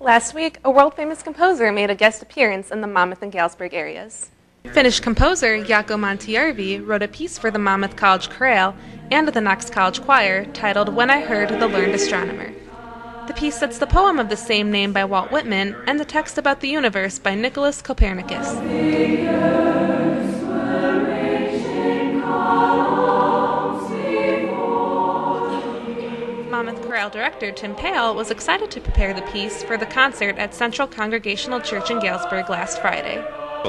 Last week, a world-famous composer made a guest appearance in the Monmouth and Galesburg areas. Finnish composer Jaakko Montajärvi wrote a piece for the Monmouth College Chorale and the Knox College Choir titled When I Heard the Learned Astronomer. The piece sets the poem of the same name by Walt Whitman and the text about the universe by Nicholas Copernicus. Monmouth Chorale director Tim Pale was excited to prepare the piece for the concert at Central Congregational Church in Galesburg last Friday.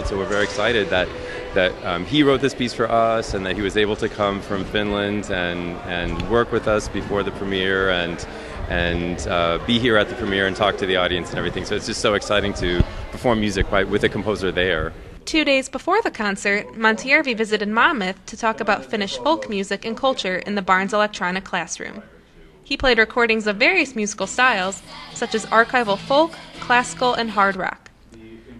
So we're very excited that he wrote this piece for us and that he was able to come from Finland and work with us before the premiere and be here at the premiere and talk to the audience and everything. So it's just so exciting to perform music with a composer there. 2 days before the concert, Montajärvi visited Monmouth to talk about Finnish folk music and culture in the Barnes Electronic Classroom. He played recordings of various musical styles, such as archival folk, classical, and hard rock.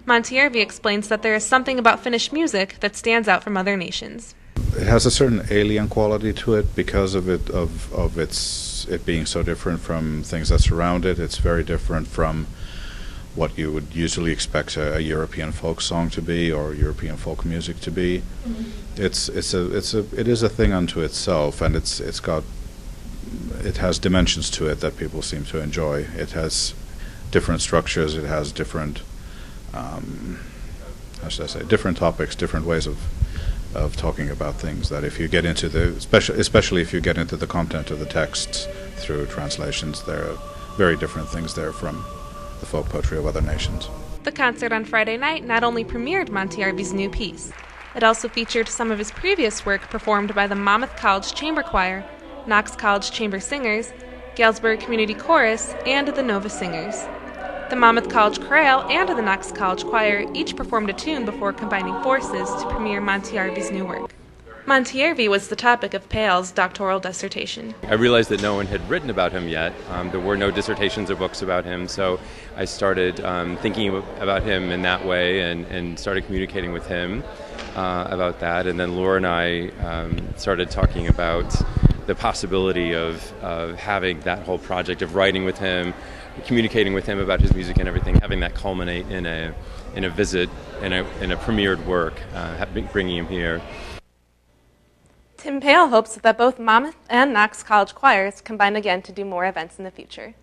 Montajärvi explains that there is something about Finnish music that stands out from other nations. It has a certain alien quality to it because of it being so different from things that surround it. It's very different from what you would usually expect a European folk song to be or European folk music to be. Mm-hmm. It is a thing unto itself, and it has dimensions to it that people seem to enjoy. It has different structures. It has different, different topics, different ways of talking about things. That if you get into especially if you get into the content of the texts through translations, there are very different things there from the folk poetry of other nations. The concert on Friday night not only premiered Montajärvi's new piece, it also featured some of his previous work performed by the Monmouth College Chamber Choir, Knox College Chamber Singers, Galesburg Community Chorus, and the Nova Singers. The Monmouth College Chorale and the Knox College Choir each performed a tune before combining forces to premiere Montajärvi's new work. Montajärvi was the topic of Pale's doctoral dissertation. I realized that no one had written about him yet. There were no dissertations or books about him, so I started thinking about him in that way and started communicating with him about that. And then Laura and I started talking about the possibility of having that whole project of writing with him, communicating with him about his music and everything, having that culminate in a visit, in a premiered work, bringing him here. Tim Pale hopes that both Monmouth and Knox College choirs combine again to do more events in the future.